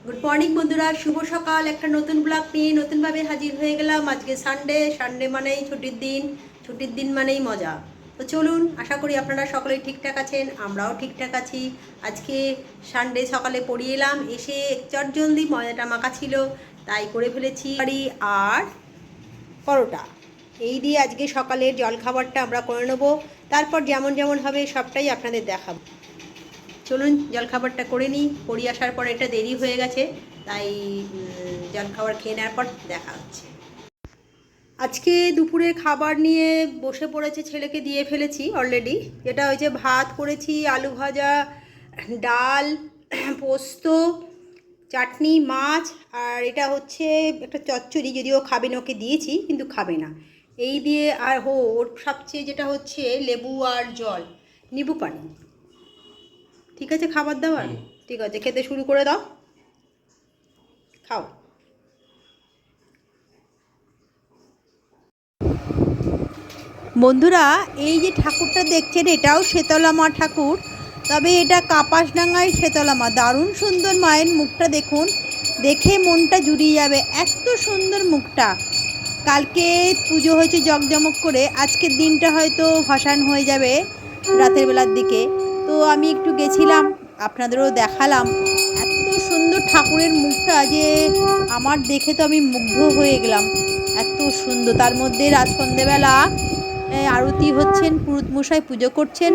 Good morning বন্ধুরা, শুভ সকাল। একটা নতুন ব্লগ নিয়ে নতুনভাবে হাজির হয়ে গেলাম। আজকে সানডে মানেই ছুটির দিন মানেই মজা। তো চলুন, আশা করি আপনারা সকলেই ঠিকঠাক আছেন, আমরাও ঠিকঠাক আছি। আজকে সানডে সকালে পড়িয়ে এলাম, এসে চটজলদি ময়দাটা মাখা ছিল, তাই করে ফেলেছি আর পরোটা। এই দিয়ে আজকে সকালের জলখাবারটা আমরা করে নেবো। তারপর যেমন যেমন হবে সবটাই আপনাদের দেখাবো। চলুন জলখাবারটা করে নিই। পড়ি আসার পর এটা দেরি হয়ে গেছে, তাই জলখাবার খেয়ে নেওয়ার পর দেখা হচ্ছে। আজকে দুপুরে খাবার নিয়ে বসে পড়েছে, ছেলেকে দিয়ে ফেলেছি অলরেডি। যেটা হয়েছে, ভাত করেছি, আলু ভাজা, ডাল, পোস্ত, চাটনি, মাছ, আর এটা হচ্ছে একটা চচ্চড়ি। যদিও খাবে না, ওকে দিয়েছি কিন্তু খাবে না। এই দিয়ে আর ওর সবচেয়ে যেটা হচ্ছে লেবু আর জল, নিবু পানি। ঠিক আছে, খাবার দাবার ঠিক আছে, খেতে শুরু করে দাও, খাও। বন্ধুরা, এই যে ঠাকুরটা দেখছেন, এটাও শীতলা মা ঠাকুর, তবে এটা কাপাসডাঙ্গায় শীতলা মা। দারুণ সুন্দর মায়ের মুখটা দেখুন, দেখে মনটা জুড়িয়ে যাবে, এত সুন্দর মুখটা। কালকে পুজো হয়েছে জকজমক করে, আজকের দিনটা হয়তো ভাসান হয়ে যাবে রাতের বেলার দিকে। তো আমি একটু গেছিলাম, আপনাদেরও দেখালাম। এত সুন্দর ঠাকুরের মুখটা যে আমার দেখে তো আমি মুগ্ধ হয়ে গেলাম, এত সুন্দর। তার মধ্যে রাত সন্ধেবেলা আরতি হচ্ছেন, পুরুত মশাই পুজো করছেন,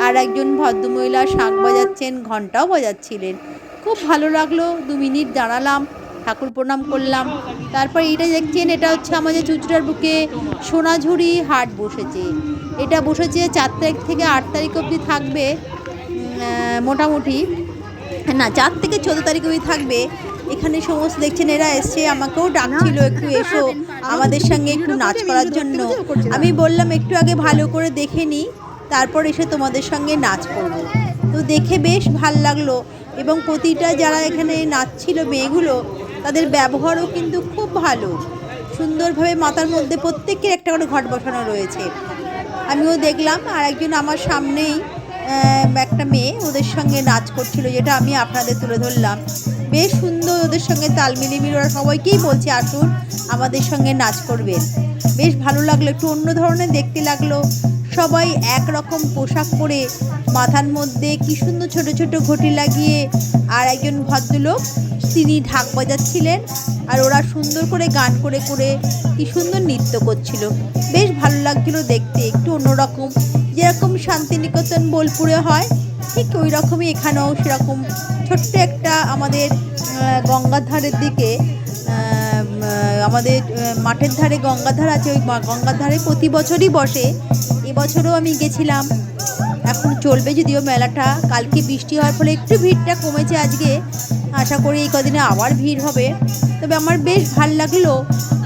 আর একজন ভদ্রমহিলা শাঁখ বাজাচ্ছেন, ঘণ্টাও বাজাচ্ছিলেন। খুব ভালো লাগলো। 2 মিনিট দাঁড়ালাম, ঠাকুর প্রণাম করলাম। তারপর এইটা দেখছেন, এটা হচ্ছে আমাদের চুঁচুড়ার বুকে সোনাঝুরি হাট বসেছে। এটা বসেছে 4 তারিখ থেকে 8 তারিখ অবধি থাকবে, মোটামুটি না 4 থেকে 14 তারিখ অবধি থাকবে। এখানে সমস্ত দেখছেন, এরা এসছে, আমাকেও ডাকছিল একটু এসো আমাদের সঙ্গে একটু নাচ করার জন্য। আমি বললাম একটু আগে ভালো করে দেখে নিই, তারপর এসে তোমাদের সঙ্গে নাচ করব। তো দেখে বেশ ভাল লাগলো। এবং প্রতিটা যারা এখানে নাচছিল মেয়েগুলো, তাদের ব্যবহারও কিন্তু খুব ভালো, সুন্দরভাবে মাথার মধ্যে প্রত্যেকের একটা করে ঘট বসানো রয়েছে। আমিও দেখলাম, আর একজন আমার সামনেই একটা মেয়ে ওদের সঙ্গে নাচ করছিল, যেটা আমি আপনাদের তুলে ধরলাম। বেশ সুন্দর ওদের সঙ্গে তাল মিলিয়ে ওরা সবাইকেই বলছে আসুন আমাদের সঙ্গে নাচ করবেন। বেশ ভালো লাগলো, একটু অন্য ধরনের দেখতে লাগলো। সবাই একরকম পোশাক পরে, মাথার মধ্যে কি সুন্দর ছোট ছোট ঘটি লাগিয়ে, আর একজন ভদ্রলোক তিনি ঢাক বাজাচ্ছিলেন, আর ওরা সুন্দর করে গান করে করে কি সুন্দর নৃত্য করছিল। বেশ ভালো লাগছিল দেখতে, একটু অন্যরকম। যেরকম শান্তিনিকেতন বোলপুরে হয়, ঠিক ওই রকমই এখানেও সেরকম ছোট্ট একটা আমাদের গঙ্গার ধারের দিকে, আমাদের মাঠের ধারে গঙ্গাধার আছে, ওই গঙ্গার ধারে প্রতি বছরই বসে। এবছরও আমি গেছিলাম। এখন চলবে যদিও মেলাটা, কালকে বৃষ্টি হওয়ার ফলে একটু ভিড়টা কমেছে আজকে। আশা করি এই কদিনে আবার ভিড় হবে। তবে আমার বেশ ভাল লাগলো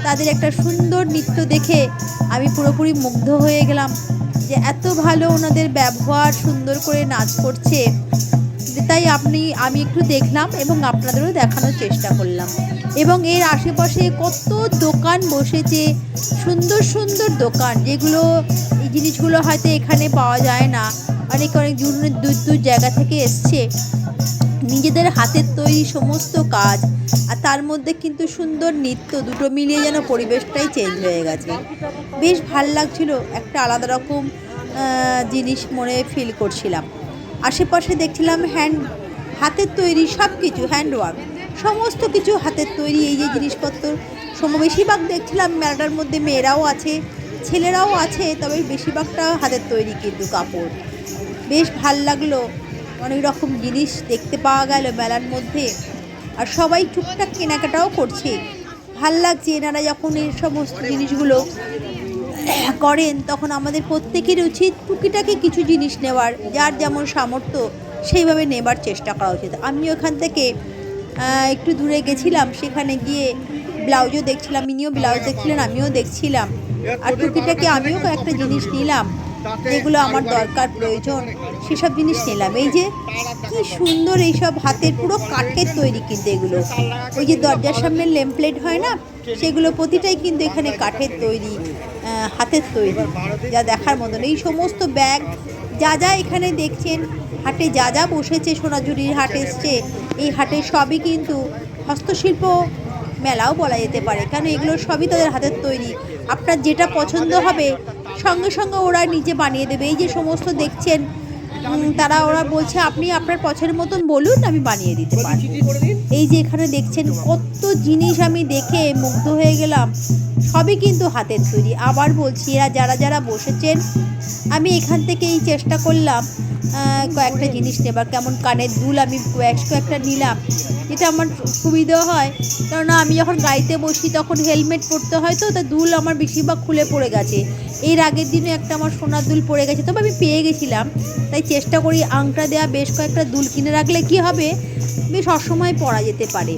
তাদের একটা সুন্দর নৃত্য দেখে, আমি পুরোপুরি মুগ্ধ হয়ে গেলাম যে এত ভালো ওনাদের ব্যবহার, সুন্দর করে নাচ করছে। তাই আমি একটু দেখলাম এবং আপনাদেরও দেখানোর চেষ্টা করলাম। এবং এর আশেপাশে কত দোকান বসেছে, সুন্দর সুন্দর দোকান, যেগুলো এই জিনিসগুলো হয়তো এখানে পাওয়া যায় না। অনেক দূর দূর জায়গা থেকে এসছে, নিজেদের হাতের তৈরি সমস্ত কাজ, আর তার মধ্যে কিন্তু সুন্দর নৃত্য, দুটো মিলিয়ে যেন পরিবেশটাই চেঞ্জ হয়ে গেছে। বেশ ভাল লাগছিল, একটা আলাদা রকম জিনিস মনে ফিল করছিলাম। আশেপাশে দেখছিলাম হাতের তৈরি সব কিছু, হ্যান্ডওয়ার্ক, সমস্ত কিছু হাতের তৈরি। এই যে জিনিসপত্র বেশিরভাগ দেখছিলাম মেলাটার মধ্যে মেয়েরাও আছে, ছেলেরাও আছে, তবে বেশিরভাগটা হাতের তৈরি কিন্তু কাপড়। বেশ ভাল লাগলো, অনেক রকম জিনিস দেখতে পাওয়া গেল মেলার মধ্যে, আর সবাই টুকটাক কেনাকাটাও করছে। ভাল লাগছে, এনারা যখন এই সমস্ত জিনিসগুলো করেন, তখন আমাদের প্রত্যেকের উচিত টুকিটাকি কিছু জিনিস নেওয়ার, যার যেমন সামর্থ্য সেইভাবে নেবার চেষ্টা করা উচিত। আমি ওখান থেকে একটু দূরে গেছিলাম, সেখানে গিয়ে ব্লাউজও দেখছিলাম, মিনিও ব্লাউজ দেখছিলেন, আমিও দেখছিলাম, আর টুকিটাকি আমিও কয়েকটা জিনিস নিলাম যেগুলো আমার দরকার প্রয়োজন, সেসব জিনিস নিলাম। এই যে কি সুন্দর এইসব হাতের পুরো কাঠের তৈরি, কিন্তু এগুলো ওই যে দরজার সামনে লেমপ্লেট হয় না, সেগুলো প্রতিটাই কিন্তু এখানে কাঠের তৈরি, হাতের তৈরি, যা দেখার মতন। এই সমস্ত ব্যাগ যা যা এখানে দেখছেন হাটে যা যা বসেছে, সোনাঝুরির হাট এসছে, এই হাটে সবই কিন্তু হস্তশিল্প মেলাও বলা যেতে পারে, কেন এগুলো সবই তাদের হাতের তৈরি। আপনার যেটা পছন্দ হবে সঙ্গে সঙ্গে ওরা নিজে বানিয়ে দেবে। এই যে সমস্ত দেখছেন ওরা বলছে আপনি আপনার পছন্দের মতন বলুন, আমি বানিয়ে দিতে পারি। এই যে এখানে দেখছেন কত জিনিস আমি দেখে মুগ্ধ হয়ে গেলাম, সবই কিন্তু হাতের তৈরি। আবার বলছি এরা যারা যারা বসেছেন, আমি এখান থেকেই চেষ্টা করলাম কয়েকটা জিনিস নেবার। কেমন কানের দুল আমি কয়েকটা নিলাম, যেটা আমার সুবিধা হয়, কারণ আমি যখন গাড়িতে বসি তখন হেলমেট পরতে হয়, তো তা দুল আমার বেশিরভাগ খুলে পড়ে গেছে। এর আগের দিনে একটা আমার সোনার দুল পড়ে গেছে, তবে আমি পেয়ে গেছিলাম, তাই চেষ্টা করি আংটা দেওয়া বেশ কয়েকটা দুল কিনে রাখলে কি হবে, বেশ অসময় পরা যেতে পারে।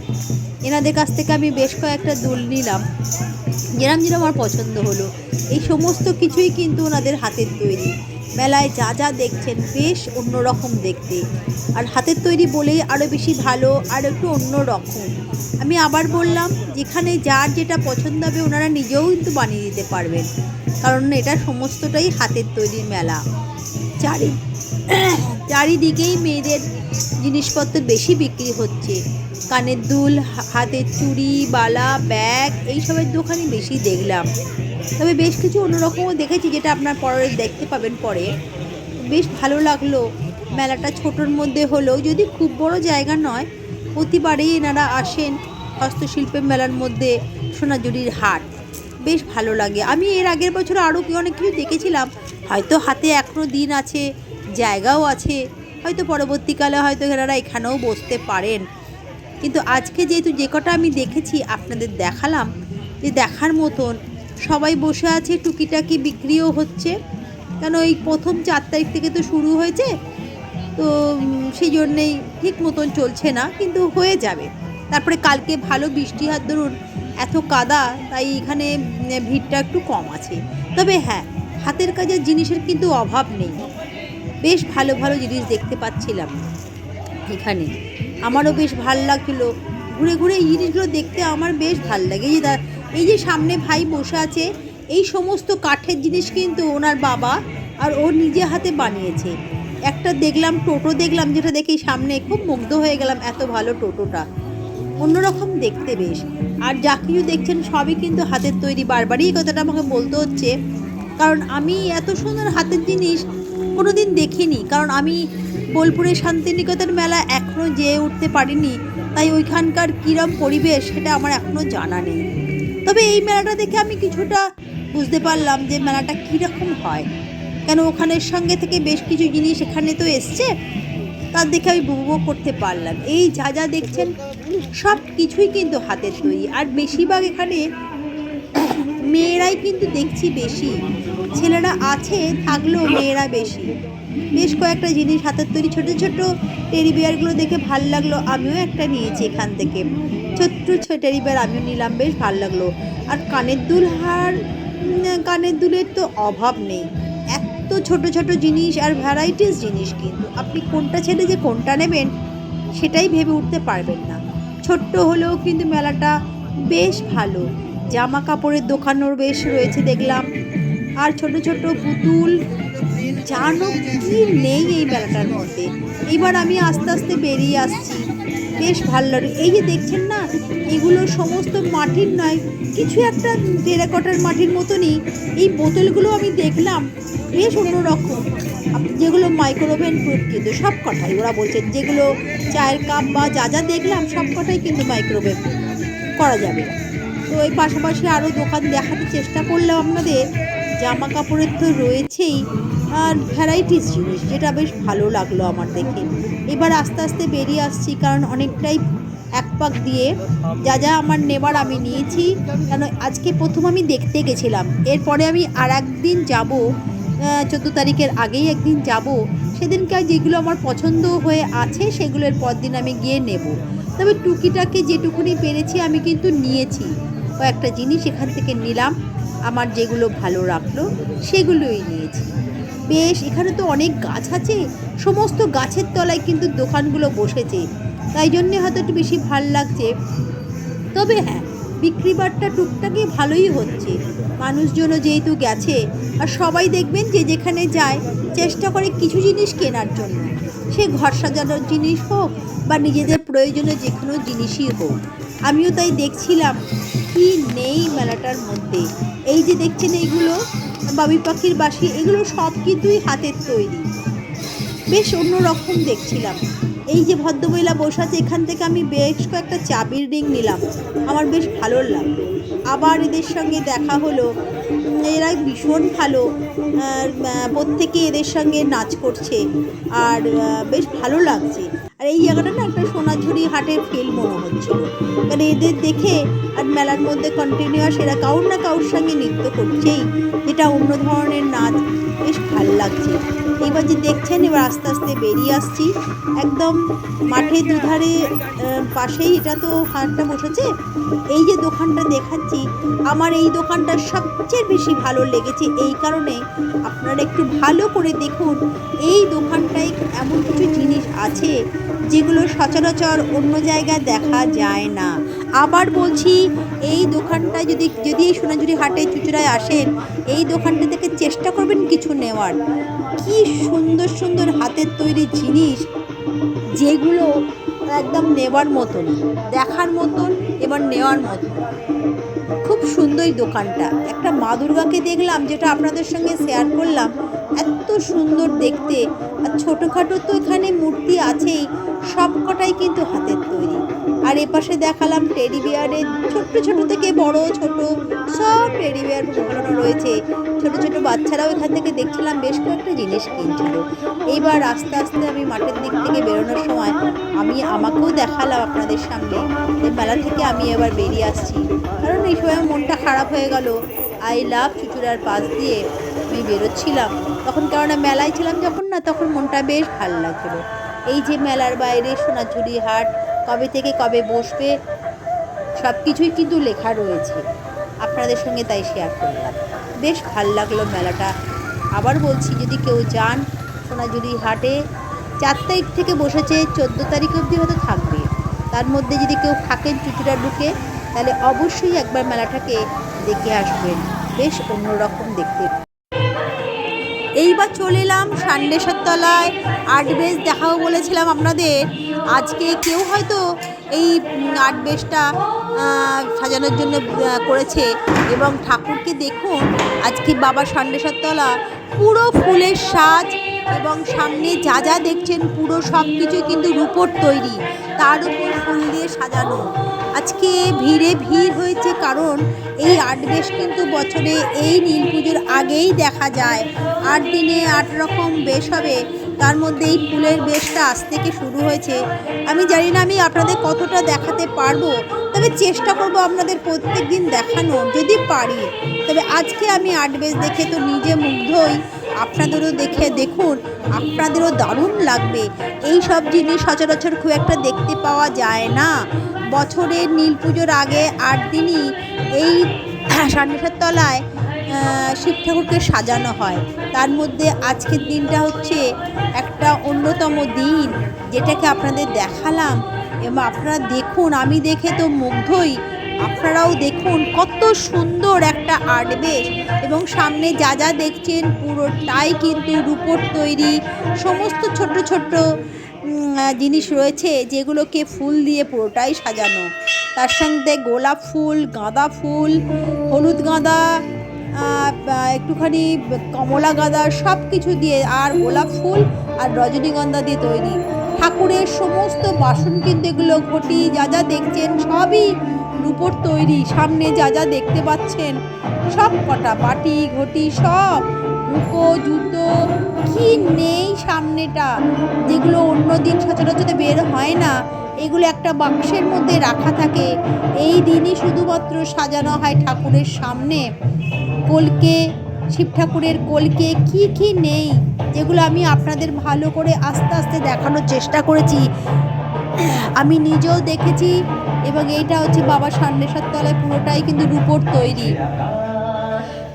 এনাদের কাছ থেকে আমি বেশ কয়েকটা দুল নিলাম, যেরম যেরম আমার পছন্দ হলো। এই সমস্ত কিছুই কিন্তু ওনাদের হাতের তৈরি। মেলায় যা যা দেখছেন বেশ অন্যরকম দেখতে, আর হাতের তৈরি বলেই আরও বেশি ভালো, আর একটু অন্য রকম। আমি আবার বললাম, যেখানে যার যেটা পছন্দ হবে ওনারা নিজেও কিন্তু বানিয়ে দিতে পারবেন, কারণ এটা সমস্তটাই হাতের তৈরির মেলা। চারিদিকেই মেয়েদের জিনিসপত্র বেশি বিক্রি হচ্ছে, কানের দুল, হাতের চুড়ি, বালা, ব্যাগ, এইসবের দোকানই বেশি দেখলাম। তবে বেশ কিছু অন্যরকমও দেখেছি, যেটা আপনার পরে দেখতে পাবেন পরে। বেশ ভালো লাগলো। মেলাটা ছোটোর মধ্যে হলেও, যদি খুব বড় জায়গা নয়, প্রতিবারেই এনারা আসেন হস্তশিল্পের মেলার মধ্যে। সোনাঝুরির হাট বেশ ভালো লাগে। আমি এর আগের বছর আরও অনেক কিছু দেখেছিলাম, হয়তো হাতে এখনও দিন আছে, জায়গাও আছে, হয়তো পরবর্তীকালে হয়তো এনারা এখানেও বসতে পারেন। কিন্তু আজকে যেহেতু যে কটা আমি দেখেছি আপনাদের দেখালাম, যে দেখার মতন সবাই বসে আছে, টুকিটাকি বিক্রিও হচ্ছে, কেন এই প্রথম 4 তারিখ থেকে তো শুরু হয়েছে, তো সেই জন্যেই ঠিক মতন চলছে না, কিন্তু হয়ে যাবে। তারপরে কালকে ভালো বৃষ্টি, হাত ধরুন এত কাদা, তাই এখানে ভিড়টা একটু কম আছে। তবে হ্যাঁ, হাতের কাজের জিনিসের কিন্তু অভাব নেই, বেশ ভালো ভালো জিনিস দেখতে পাচ্ছিলাম এখানে। আমারও বেশ ভাল লাগছিলো ঘুরে ঘুরে এই জিনিসগুলো দেখতে, আমার বেশ ভাল লাগে। এই যে সামনে ভাই বসে আছে, এই সমস্ত কাঠের জিনিস কিন্তু ওনার বাবা আর ওর নিজে হাতে বানিয়েছে। একটা দেখলাম টোটো দেখলাম, যেটা দেখে সামনে খুব মুগ্ধ হয়ে গেলাম, এত ভালো টোটোটা, অন্যরকম দেখতে বেশ। আর যা কিছু দেখছেন সবই কিন্তু হাতের তৈরি। বারবারই এই কথাটা আমাকে বলতে হচ্ছে, কারণ আমি এত সুন্দর হাতের জিনিস কোনো দিন দেখিনি, কারণ আমি বোলপুরের শান্তিনিকেতন মেলা এখনও যেয়ে উঠতে পারিনি, তাই ওইখানকার কীরম পরিবেশ সেটা আমার এখনও জানা নেই। তবে এই মেলাটা দেখে আমি কিছুটা বুঝতে পারলাম যে মেলাটা কীরকম হয়, কেন ওখানের সঙ্গে থেকে বেশ কিছু জিনিস এখানে তো এসছে, তার দেখে আমি উপভোগ করতে পারলাম। এই যা যা দেখছেন সব কিছুই কিন্তু হাতের তৈরি, আর বেশিরভাগ এখানে মেয়েরাই কিন্তু দেখছি বেশি, ছেলেরা আছে থাকলেও মেয়েরা বেশি। বেশ কয়েকটা জিনিস হাতের তৈরি, ছোটো ছোটো টেডি বিয়ারগুলো দেখে ভাল লাগলো, আমিও একটা নিয়েছি এখান থেকে, ছোট্ট টেডি বিয়ার আমিও নিলাম, বেশ ভাল লাগলো। আর কানের দুল, কানের দুলের তো অভাব নেই, এত ছোট ছোট জিনিস আর ভ্যারাইটিস জিনিস, কিন্তু আপনি কোনটা ছেড়ে যে কোনটা নেবেন সেটাই ভেবে উঠতে পারবেন না। ছোট্ট হলেও কিন্তু মেলাটা বেশ ভালো। জামা কাপড়ের দোকানও বেশ রয়েছে দেখলাম, আর ছোট ছোট পুতুল, জানো কি নেই এই মেলাটার মধ্যে। এবার আমি আস্তে আস্তে বেরিয়ে আসছি, বেশ ভালো লাগে। এই যে দেখছেন না, এগুলো সমস্ত মাটির নয়, কিছু একটা টেরাকোটার মাটির মতনই। এই বোতলগুলো আমি দেখলাম বেশ অন্যরকম, যেগুলো মাইক্রোওভেন প্রুফ, কিন্তু সব কটাই ওরা বলছেন, যেগুলো চায়ের কাপ বা যা যা দেখলাম সব কটাই কিন্তু মাইক্রোওভেন করা যাবে। তো এই পাশাপাশি আরও দোকান দেখাতে চেষ্টা করলাম আপনাদের। জামা কাপড়ের তো রয়েছেই, আর ভ্যারাইটিস জিনিস, যেটা বেশ ভালো লাগলো আমার দেখে। এবার আস্তে আস্তে বেরিয়ে আসছি, কারণ অনেকটাই এক পাক দিয়ে যা যা আমার নেবার আমি নিয়েছি, কারণ আজকে প্রথম আমি দেখতে গেছিলাম, এরপরে আমি আর একদিন যাবো, 14 তারিখের আগেই একদিন যাব, সেদিনকে যেগুলো আমার পছন্দ হয়ে আছে সেগুলোর পর দিন আমি গিয়ে নেব। তবে টুকিটাকে যেটুকুনি পেরেছি আমি কিন্তু নিয়েছি, কয়েকটা জিনিস এখান থেকে নিলাম, আমার যেগুলো ভালো রাখলো সেগুলোই নিয়েছি। বেশ, এখানে তো অনেক গাছ আছে, সমস্ত গাছের তলায় কিন্তু দোকানগুলো বসেছে, তাই জন্যে হয়তো একটু বেশি ভাল লাগছে। তবে হ্যাঁ, বিক্রি বাট্টা টুকটাকি ভালোই হচ্ছে, মানুষজনও যেহেতু গেছে। আর সবাই দেখবেন যে যেখানে যায় চেষ্টা করে কিছু জিনিস কেনার জন্য, সে ঘর সাজানোর জিনিস হোক বা নিজেদের প্রয়োজনীয় যে কোনো জিনিসই হোক। আমিও তাই দেখছিলাম কি নেই মেলাটার মধ্যে। এই যে দেখছেন এইগুলো বাবুই পাখির বাঁশি, এগুলো সব কিছুই হাতের তৈরি, বেশ অন্যরকম দেখছিলাম। এই যে ভদ্রমহিলা বসে আছে, এখান থেকে আমি বেশ কয়েকটা চাবির রিং নিলাম, আমার বেশ ভালো লাগলো। আবার এদের সঙ্গে দেখা হলো, এরা ভীষণ ভালো, প্রত্যেকে এদের সঙ্গে নাচ করছে আর বেশ ভালো লাগছে। আর এই জায়গাটা না একটা সোনাঝুরি হাটের ফিল মনে হচ্ছিল, কারণ এদের দেখে আর মেলার মধ্যে কন্টিনিউয়াস এরা কারোর না কারোর সঙ্গে নৃত্য করছেই, যেটা অন্য ধরনের নাচ, বেশ ভালো লাগছে। এবার যে দেখছেন, এবার আস্তে আস্তে বেরিয়ে আসছি একদম মাঠের দুধারে পাশেই এটা তো হাটটা বসেছে। এই যে দোকানটা দেখাচ্ছি, আমার এই দোকানটা সবচেয়ে বেশি ভালো লেগেছে এই কারণে, আপনারা একটু ভালো করে দেখুন। এই দোকানটায় এমন কিছু জিনিস আছে যেগুলো সচরাচর অন্য জায়গায় দেখা যায় না। আবার বলছি, এই দোকানটায় যদি এই সোনাঝুরি হাটে চুঁচুড়ায় আসেন, এই দোকানটা থেকে চেষ্টা করবেন কিছু নেওয়ার। কি সুন্দর সুন্দর হাতের তৈরি জিনিস, যেগুলো একদম নেওয়ার মতন, দেখার মতন, এবার নেওয়ার মতন। খুব সুন্দর দোকানটা। একটা মা দুর্গাকে দেখলাম, যেটা আপনাদের সঙ্গে শেয়ার করলাম, এত সুন্দর দেখতে। আর ছোটোখাটো তো এখানে মূর্তি আছেই, সব কটাই কিন্তু হাতের তৈরি। আর এপাশে দেখালাম টেডি বিয়ারের, ছোট্ট ছোট থেকে বড় ছোট সব টেডি বিয়ার ঝোলানো রয়েছে। ছোট ছোট বাচ্চারাও এখান থেকে দেখছিলাম বেশ কয়েকটা জিনিস কিনছিল। এইবার আস্তে আস্তে আমি মাঠের দিক থেকে বেরোনোর সময় আমাকেও দেখালাম আপনাদের সামনে যে মেলা থেকে আমি এবার বেরিয়ে আসছি, কারণ এই সময় মনটা খারাপ হয়ে গেল। আই লাভ চুঁচুড়ার পাশ দিয়ে আমি বেরোচ্ছিলাম তখন, কেননা মেলায় ছিলাম যখন না, তখন মনটা বেশ ভালো লাগছিলো। এই যে মেলার বাইরে সোনাঝুরি হাট কবে থেকে কবে বসবে সব কিছুই কিন্তু লেখা রয়েছে, আপনাদের সঙ্গে তাই শেয়ার করলাম। বেশ ভালো লাগলো মেলাটা। আবার বলছি, যদি কেউ যান সোনাঝুরি হাটে, 4 তারিখ থেকে বসেছে, 14 তারিখ অবধি হয়তো থাকবে। তার মধ্যে যদি কেউ থাকেন চুঁচুড়া ঢুকে, তাহলে অবশ্যই একবার মেলাটাকে দেখে আসবেন, বেশ অন্যরকম দেখতে। এইবার চলে এলাম ষান্ডেশ্বর তলায়, আর্ট বেস দেখাবো বলেছিলাম আপনাদের। আজকে কেউ হয়তো এই আর্ট বেসটা সাজানোর জন্য করেছে, এবং ঠাকুরকে দেখুন আজকে বাবা ষান্ডেশ্বর তলা পুরো ফুলের সাজ, এবং সামনে যা যা দেখছেন পুরো সব কিছুই কিন্তু রূপোর তৈরি, তার উপর ফুল দিয়ে সাজানো। আজকে ভিড় হয়েছে, কারণ এই আর্ট বেস কিন্তু বছরে এই নীল পুজোর আগেই দেখা যায়। 8 দিনে 8 রকম বেশ হবে, তার মধ্যে এই ফুলের বেশটা আজ থেকে শুরু হয়েছে। আমি জানি না আমি আপনাদের কতটা দেখাতে পারবো, তবে চেষ্টা করব আপনাদের প্রত্যেক দিন দেখানোর, যদি পারি। তবে আজকে আমি আর্ট বেস দেখে তো নিজে মুগ্ধই, আপনাদেরও দেখে দেখুন, আপনাদেরও দারুণ লাগবে। এই সব জিনিস সচরাচর খুব একটা দেখতে পাওয়া যায় না। বছরের নীল পুজোর আগে 8 দিনই এই ষান্ডেশ্বর তলায় শিব ঠাকুরকে সাজানো হয়। তার মধ্যে আজকের দিনটা হচ্ছে একটা অন্যতম দিন, যেটাকে আপনাদের দেখালাম। এবং আপনারা দেখুন, আমি দেখে তো মুগ্ধই, আপনারাও দেখুন কত সুন্দর একটা আর্ট বেস, এবং সামনে যা যা দেখছেন পুরোটাই কিন্তু রূপোর তৈরি। সমস্ত ছোট ছোট জিনিস রয়েছে, যেগুলোকে ফুল দিয়ে পুরোটাই সাজানো। তার সঙ্গে গোলাপ ফুল, গাঁদা ফুল, হলুদ গাঁদা, একটুখানি কমলা গাঁদা, সব কিছু দিয়ে, আর গোলাপ ফুল আর রজনীগন্ধা দিয়ে তৈরি। ঠাকুরের সমস্ত বাসন কিন্তু এগুলো, ঘটি যা যা দেখছেন সবই রূপোর তৈরি। সামনে যা যা দেখতে পাচ্ছেন সব কটা বাটি ঘটি সব মুখো, জুতো, কি নেই সামনেটা, যেগুলো অন্য দিন সচরাচর বের হয় না, এগুলো একটা বাক্সের মধ্যে রাখা থাকে। এই দিনই শুধুমাত্র সাজানো হয় ঠাকুরের সামনে। কলকে, শিব ঠাকুরের কলকে, কি কি নেই, যেগুলো আমি আপনাদের ভালো করে আস্তে আস্তে দেখানোর চেষ্টা করেছি, আমি নিজেও দেখেছি। এবং এইটা হচ্ছে বাবা ষান্ডেশ্বর তলায় পুরোটাই কিন্তু রূপোর তৈরি।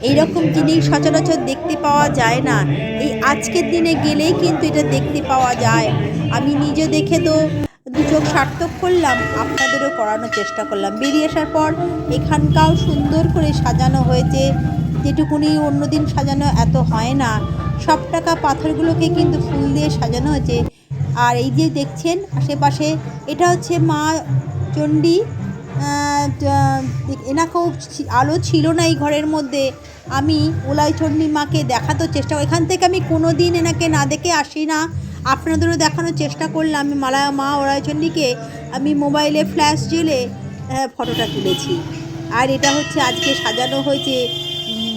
এইরকম জিনিস সচরাচর দেখতে পাওয়া যায় না, এই আজকের দিনে গেলেই কিন্তু এটা দেখতে পাওয়া যায়। আমি নিজে দেখে তো দু চোখ সার্থক করলাম, আপনাদেরও করানোর চেষ্টা করলাম। বেরিয়ে আসার পর এখানকাও সুন্দর করে সাজানো হয়েছে, যেটুকুনি অন্যদিন সাজানো এত হয় না। সব টাকা পাথরগুলোকে কিন্তু ফুল দিয়ে সাজানো হয়েছে। আর এই যে দেখছেন আশেপাশে, এটা হচ্ছে মা চণ্ডী। এনাকেও আলো ছিল না এই ঘরের মধ্যে। আমি ওলাইচণ্ডী মাকে দেখাতে চেষ্টা করি। এখান থেকে আমি কোনো দিন এনাকে না দেখে আসি না, আপনাদেরও দেখানোর চেষ্টা করলাম। আমি মা ওলাইচণ্ডীকে আমি মোবাইলে ফ্ল্যাশ জেলে ফটোটা তুলেছি। আর এটা হচ্ছে আজকে সাজানো হয়েছে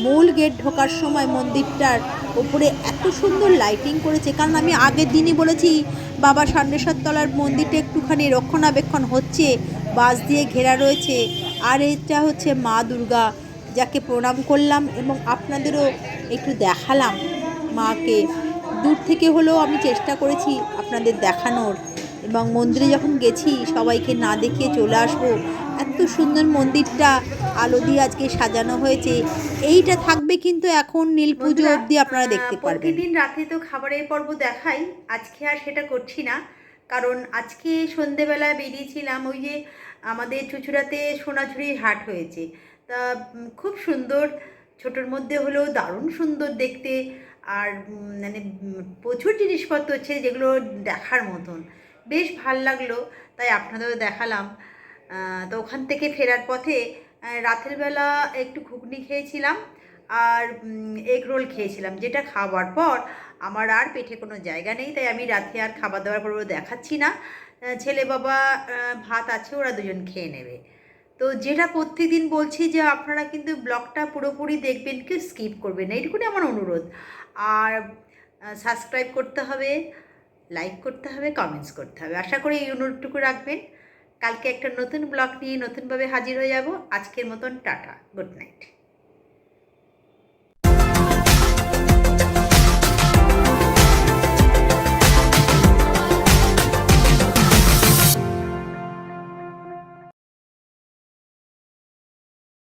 মূল গেট ঢোকার সময় মন্দিরটার ওপরে এত সুন্দর লাইটিং করেছে। কারণ আমি আগের দিনই বলেছি বাবা ষণ্যেশ্বর তলার মন্দিরটা একটুখানি রক্ষণাবেক্ষণ হচ্ছে, বাঁশ দিয়ে ঘেরা রয়েছে। আর এটা হচ্ছে মা দুর্গা, যাকে প্রণাম করলাম এবং আপনাদেরও একটু দেখালাম মাকে। দূর থেকে হলেও আমি চেষ্টা করেছি আপনাদের দেখানোর, এবং মন্দিরে যখন গেছি সবাইকে না দেখিয়ে চলে আসবো। এত সুন্দর মন্দিরটা আলো দিয়ে আজকে সাজানো হয়েছে। এইটা থাকবে কিন্তু এখন নীল পুজো অবধি আপনারা দেখতে পারবেন। প্রতিদিন রাতে তো খাবারের পর্ব দেখাই, আজকে আর সেটা করছি না। কারণ আজকে সন্ধেবেলায় বেরিয়েছিলাম, ওই যে আমাদের চুঁচুড়াতে সোনাঝুরির হাট হয়েছে, তা খুব সুন্দর, ছোটোর মধ্যে হলেও দারুণ সুন্দর দেখতে। আর মানে প্রচুর জিনিসপত্র হচ্ছে যেগুলো দেখার মতন, বেশ ভাল লাগলো, তাই আপনাদেরও দেখালাম। তো ওখান থেকে ফেরার পথে রাতের বেলা একটু ঘুগনি খেয়েছিলাম আর এগ রোল খেয়েছিলাম, যেটা খাওয়ার পর আমার আর পেটে কোনো জায়গা নেই, তাই আমি রাতে আর খাবার দাবার পর দেখাচ্ছি না। ছেলে বাবা ভাত আছে, ওরা দুজন খেয়ে নেবে। তো যেটা প্রত্যেকদিন বলছি যে আপনারা কিন্তু ব্লগটা পুরোপুরি দেখবেন, কেউ স্কিপ করবেন না, এইটুকুনি আমার অনুরোধ। আর সাবস্ক্রাইব করতে হবে, লাইক করতে হবে, কমেন্টস করতে হবে। আশা করি এই অনুরোধটুকু রাখবেন। কালকে একটা নতুন ব্লগ নিয়ে নতুনভাবে হাজির হয়ে যাব। আজকের মতন টাটা, গুড নাইট।